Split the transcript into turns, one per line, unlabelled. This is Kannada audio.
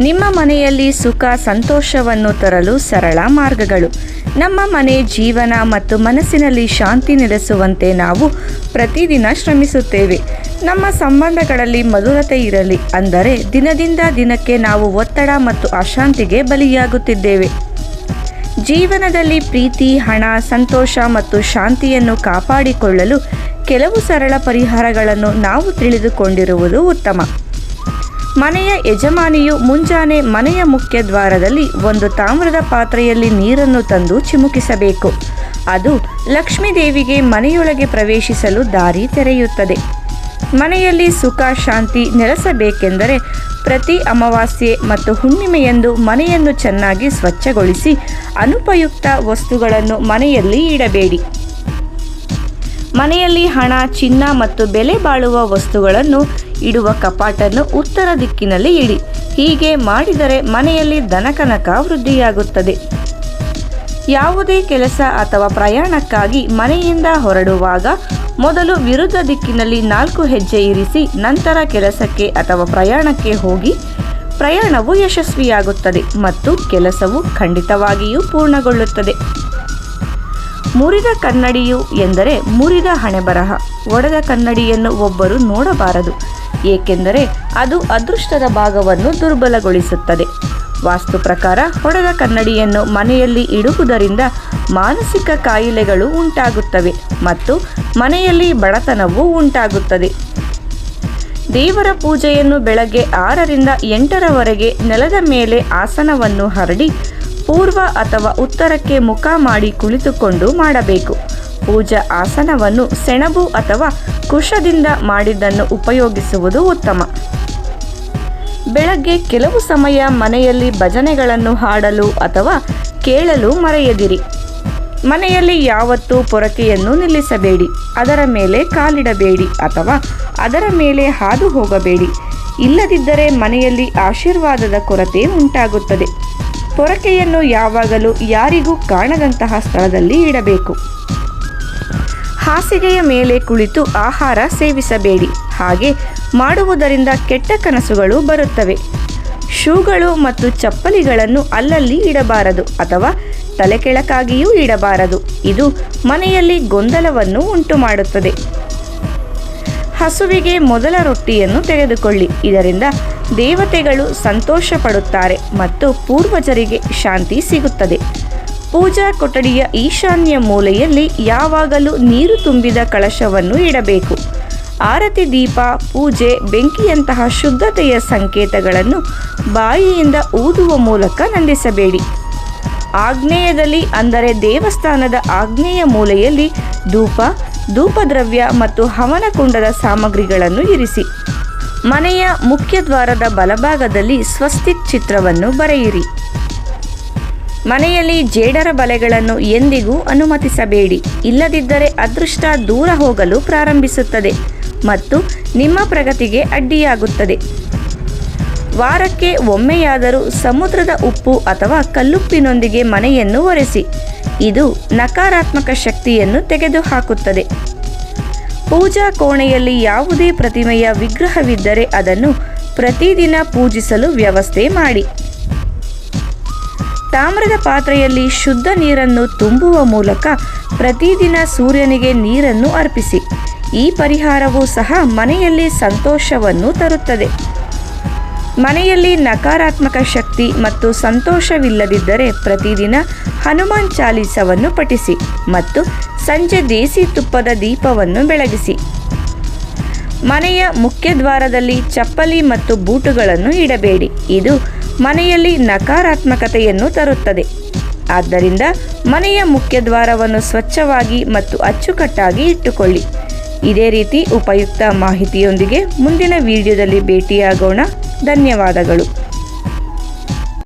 ನಿಮ್ಮ ಮನೆಯಲ್ಲಿ ಸುಖ ಸಂತೋಷವನ್ನು ತರಲು ಸರಳ ಮಾರ್ಗಗಳು. ನಮ್ಮ ಮನೆ ಜೀವನ ಮತ್ತು ಮನಸ್ಸಿನಲ್ಲಿ ಶಾಂತಿ ನೆಲೆಸುವಂತೆ ನಾವು ಪ್ರತಿದಿನ ಶ್ರಮಿಸುತ್ತೇವೆ. ನಮ್ಮ ಸಂಬಂಧಗಳಲ್ಲಿ ಮಧುರತೆ ಇರಲಿ, ಅಂದರೆ ದಿನದಿಂದ ದಿನಕ್ಕೆ ನಾವು ಒತ್ತಡ ಮತ್ತು ಅಶಾಂತಿಗೆ ಬಲಿಯಾಗುತ್ತಿದ್ದೇವೆ. ಜೀವನದಲ್ಲಿ ಪ್ರೀತಿ, ಹಣ, ಸಂತೋಷ ಮತ್ತು ಶಾಂತಿಯನ್ನು ಕಾಪಾಡಿಕೊಳ್ಳಲು ಕೆಲವು ಸರಳ ಪರಿಹಾರಗಳನ್ನು ನಾವು ತಿಳಿದುಕೊಂಡಿರುವುದು ಉತ್ತಮ. ಮನೆಯ ಯಜಮಾನಿಯು ಮುಂಜಾನೆ ಮನೆಯ ಮುಖ್ಯ ದ್ವಾರದಲ್ಲಿ ಒಂದು ತಾಮ್ರದ ಪಾತ್ರೆಯಲ್ಲಿ ನೀರನ್ನು ತಂದು ಚಿಮುಕಿಸಬೇಕು. ಅದು ಲಕ್ಷ್ಮೀ ದೇವಿಗೆ ಮನೆಯೊಳಗೆ ಪ್ರವೇಶಿಸಲು ದಾರಿ ತೆರೆಯುತ್ತದೆ. ಮನೆಯಲ್ಲಿ ಸುಖ ಶಾಂತಿ ನೆಲೆಸಬೇಕೆಂದರೆ ಪ್ರತಿ ಅಮಾವಾಸ್ಯೆ ಮತ್ತು ಹುಣ್ಣಿಮೆಯಂದು ಮನೆಯನ್ನು ಚೆನ್ನಾಗಿ ಸ್ವಚ್ಛಗೊಳಿಸಿ ಅನುಪಯುಕ್ತ ವಸ್ತುಗಳನ್ನು ಮನೆಯಲ್ಲಿ ಇಡಬೇಡಿ. ಮನೆಯಲ್ಲಿ ಹಣ, ಚಿನ್ನ ಮತ್ತು ಬೆಲೆ ಬಾಳುವ ವಸ್ತುಗಳನ್ನು ಇಡುವ ಕಪಾಟನ್ನು ಉತ್ತರ ದಿಕ್ಕಿನಲ್ಲಿ ಇಡಿ. ಹೀಗೆ ಮಾಡಿದರೆ ಮನೆಯಲ್ಲಿ ಧನಕನಕ ವೃದ್ಧಿಯಾಗುತ್ತದೆ. ಯಾವುದೇ ಕೆಲಸ ಅಥವಾ ಪ್ರಯಾಣಕ್ಕಾಗಿ ಮನೆಯಿಂದ ಹೊರಡುವಾಗ ಮೊದಲು ವಿರುದ್ಧ ದಿಕ್ಕಿನಲ್ಲಿ 4 ಹೆಜ್ಜೆ ಇರಿಸಿ ನಂತರ ಕೆಲಸಕ್ಕೆ ಅಥವಾ ಪ್ರಯಾಣಕ್ಕೆ ಹೋಗಿ. ಪ್ರಯಾಣವು ಯಶಸ್ವಿಯಾಗುತ್ತದೆ ಮತ್ತು ಕೆಲಸವು ಖಂಡಿತವಾಗಿಯೂ ಪೂರ್ಣಗೊಳ್ಳುತ್ತದೆ. ಮುರಿದ ಕನ್ನಡಿಯು ಎಂದರೆ ಮುರಿದ ಹಣೆಬರಹ. ಒಡೆದ ಕನ್ನಡಿಯನ್ನು ಒಬ್ಬರು ನೋಡಬಾರದು, ಏಕೆಂದರೆ ಅದು ಅದೃಷ್ಟದ ಭಾಗವನ್ನು ದುರ್ಬಲಗೊಳಿಸುತ್ತದೆ. ವಾಸ್ತು ಪ್ರಕಾರ ಹೊಡೆದ ಕನ್ನಡಿಯನ್ನು ಮನೆಯಲ್ಲಿ ಇಡುವುದರಿಂದ ಮಾನಸಿಕ ಕಾಯಿಲೆಗಳು ಉಂಟಾಗುತ್ತವೆ ಮತ್ತು ಮನೆಯಲ್ಲಿ ಬಡತನವೂ ಉಂಟಾಗುತ್ತದೆ. ದೇವರ ಪೂಜೆಯನ್ನು ಬೆಳಗ್ಗೆ 6ರಿಂದ 8ರವರೆಗೆ ನೆಲದ ಮೇಲೆ ಆಸನವನ್ನು ಹರಡಿ ಪೂರ್ವ ಅಥವಾ ಉತ್ತರಕ್ಕೆ ಮುಖ ಮಾಡಿ ಕುಳಿತುಕೊಂಡು ಮಾಡಬೇಕು. ಪೂಜಾ ಆಸನವನ್ನು ಸೆಣಬು ಅಥವಾ ಕುಶದಿಂದ ಮಾಡಿದ್ದನ್ನು ಉಪಯೋಗಿಸುವುದು ಉತ್ತಮ. ಬೆಳಗ್ಗೆ ಕೆಲವು ಸಮಯ ಮನೆಯಲ್ಲಿ ಭಜನೆಗಳನ್ನು ಹಾಡಲು ಅಥವಾ ಕೇಳಲು ಮರೆಯದಿರಿ. ಮನೆಯಲ್ಲಿ ಯಾವತ್ತೂ ಪೊರಕೆಯನ್ನು ನಿಲ್ಲಿಸಬೇಡಿ, ಅದರ ಮೇಲೆ ಕಾಲಿಡಬೇಡಿ ಅಥವಾ ಅದರ ಮೇಲೆ ಹಾದು ಹೋಗಬೇಡಿ. ಇಲ್ಲದಿದ್ದರೆ ಮನೆಯಲ್ಲಿ ಆಶೀರ್ವಾದದ ಕೊರತೆ ಉಂಟಾಗುತ್ತದೆ. ಪೊರಕೆಯನ್ನು ಯಾವಾಗಲೂ ಯಾರಿಗೂ ಕಾಣದಂತಹ ಸ್ಥಳದಲ್ಲಿ ಇಡಬೇಕು. ಹಾಸಿಗೆಯ ಮೇಲೆ ಕುಳಿತು ಆಹಾರ ಸೇವಿಸಬೇಡಿ. ಹಾಗೆ ಮಾಡುವುದರಿಂದ ಕೆಟ್ಟ ಕನಸುಗಳು ಬರುತ್ತವೆ. ಶೂಗಳು ಮತ್ತು ಚಪ್ಪಲಿಗಳನ್ನು ಅಲ್ಲಲ್ಲಿ ಇಡಬಾರದು ಅಥವಾ ತಲೆ ಕೆಳಕಾಗಿಯೂ ಇಡಬಾರದು. ಇದು ಮನೆಯಲ್ಲಿ ಗೊಂದಲವನ್ನು ಉಂಟು ಮಾಡುತ್ತದೆ. ಹಸುವಿಗೆ ಮೊದಲ ರೊಟ್ಟಿಯನ್ನು ತೆಗೆದುಕೊಳ್ಳಿ. ಇದರಿಂದ ದೇವತೆಗಳು ಸಂತೋಷ ಪಡುತ್ತಾರೆ ಮತ್ತು ಪೂರ್ವಜರಿಗೆ ಶಾಂತಿ ಸಿಗುತ್ತದೆ. ಪೂಜಾ ಕೊಠಡಿಯ ಈಶಾನ್ಯ ಮೂಲೆಯಲ್ಲಿ ಯಾವಾಗಲೂ ನೀರು ತುಂಬಿದ ಕಳಶವನ್ನು ಇಡಬೇಕು. ಆರತಿ, ದೀಪ, ಪೂಜೆ, ಬೆಂಕಿಯಂತಹ ಶುದ್ಧತೆಯ ಸಂಕೇತಗಳನ್ನು ಬಾಯಿಯಿಂದ ಊದುವ ಮೂಲಕ ನಂದಿಸಬೇಡಿ. ಆಗ್ನೇಯದಲ್ಲಿ, ಅಂದರೆ ದೇವಸ್ಥಾನದ ಆಗ್ನೇಯ ಮೂಲೆಯಲ್ಲಿ ಧೂಪದ್ರವ್ಯ ಮತ್ತು ಹವನ ಕುಂಡದ ಸಾಮಗ್ರಿಗಳನ್ನು ಇರಿಸಿ. ಮನೆಯ ಮುಖ್ಯ ದ್ವಾರದ ಬಲಭಾಗದಲ್ಲಿ ಸ್ವಸ್ತಿಕ್ ಚಿತ್ರವನ್ನು ಬರೆಯಿರಿ. ಮನೆಯಲ್ಲಿ ಜೇಡರ ಬಲೆಗಳನ್ನು ಎಂದಿಗೂ ಅನುಮತಿಸಬೇಡಿ. ಇಲ್ಲದಿದ್ದರೆ ಅದೃಷ್ಟ ದೂರ ಹೋಗಲು ಪ್ರಾರಂಭಿಸುತ್ತದೆ ಮತ್ತು ನಿಮ್ಮ ಪ್ರಗತಿಗೆ ಅಡ್ಡಿಯಾಗುತ್ತದೆ. ವಾರಕ್ಕೆ ಒಮ್ಮೆಯಾದರೂ ಸಮುದ್ರದ ಉಪ್ಪು ಅಥವಾ ಕಲ್ಲುಪ್ಪಿನೊಂದಿಗೆ ಮನೆಯನ್ನು ಒರೆಸಿ. ಇದು ನಕಾರಾತ್ಮಕ ಶಕ್ತಿಯನ್ನು ತೆಗೆದುಹಾಕುತ್ತದೆ. ಪೂಜಾ ಕೋಣೆಯಲ್ಲಿ ಯಾವುದೇ ಪ್ರತಿಮೆಯ ವಿಗ್ರಹವಿದ್ದರೆ ಅದನ್ನು ಪ್ರತಿದಿನ ಪೂಜಿಸಲು ವ್ಯವಸ್ಥೆ ಮಾಡಿ. ತಾಮ್ರದ ಪಾತ್ರೆಯಲ್ಲಿ ಶುದ್ಧ ನೀರನ್ನು ತುಂಬುವ ಮೂಲಕ ಪ್ರತಿದಿನ ಸೂರ್ಯನಿಗೆ ನೀರನ್ನು ಅರ್ಪಿಸಿ. ಈ ಪರಿಹಾರವೂ ಸಹ ಮನೆಯಲ್ಲಿ ಸಂತೋಷವನ್ನು ತರುತ್ತದೆ. ಮನೆಯಲ್ಲಿ ನಕಾರಾತ್ಮಕ ಶಕ್ತಿ ಮತ್ತು ಸಂತೋಷವಿಲ್ಲದಿದ್ದರೆ ಪ್ರತಿದಿನ ಹನುಮಾನ್ ಚಾಲೀಸವನ್ನು ಪಠಿಸಿ ಮತ್ತು ಸಂಜೆ ದೇಸಿ ತುಪ್ಪದ ದೀಪವನ್ನು ಬೆಳಗಿಸಿ. ಮನೆಯ ಮುಖ್ಯ ದ್ವಾರದಲ್ಲಿ ಚಪ್ಪಲಿ ಮತ್ತು ಬೂಟುಗಳನ್ನು ಇಡಬೇಡಿ. ಇದು ಮನೆಯಲ್ಲಿ ನಕಾರಾತ್ಮಕತೆಯನ್ನು ತರುತ್ತದೆ. ಆದ್ದರಿಂದ ಮನೆಯ ಮುಖ್ಯ ದ್ವಾರವನ್ನು ಸ್ವಚ್ಛವಾಗಿ ಮತ್ತು ಅಚ್ಚುಕಟ್ಟಾಗಿ ಇಟ್ಟುಕೊಳ್ಳಿ. ಇದೇ ರೀತಿ ಉಪಯುಕ್ತ ಮಾಹಿತಿಯೊಂದಿಗೆ ಮುಂದಿನ ವಿಡಿಯೋದಲ್ಲಿ ಭೇಟಿಯಾಗೋಣ. ಧನ್ಯವಾದಗಳು.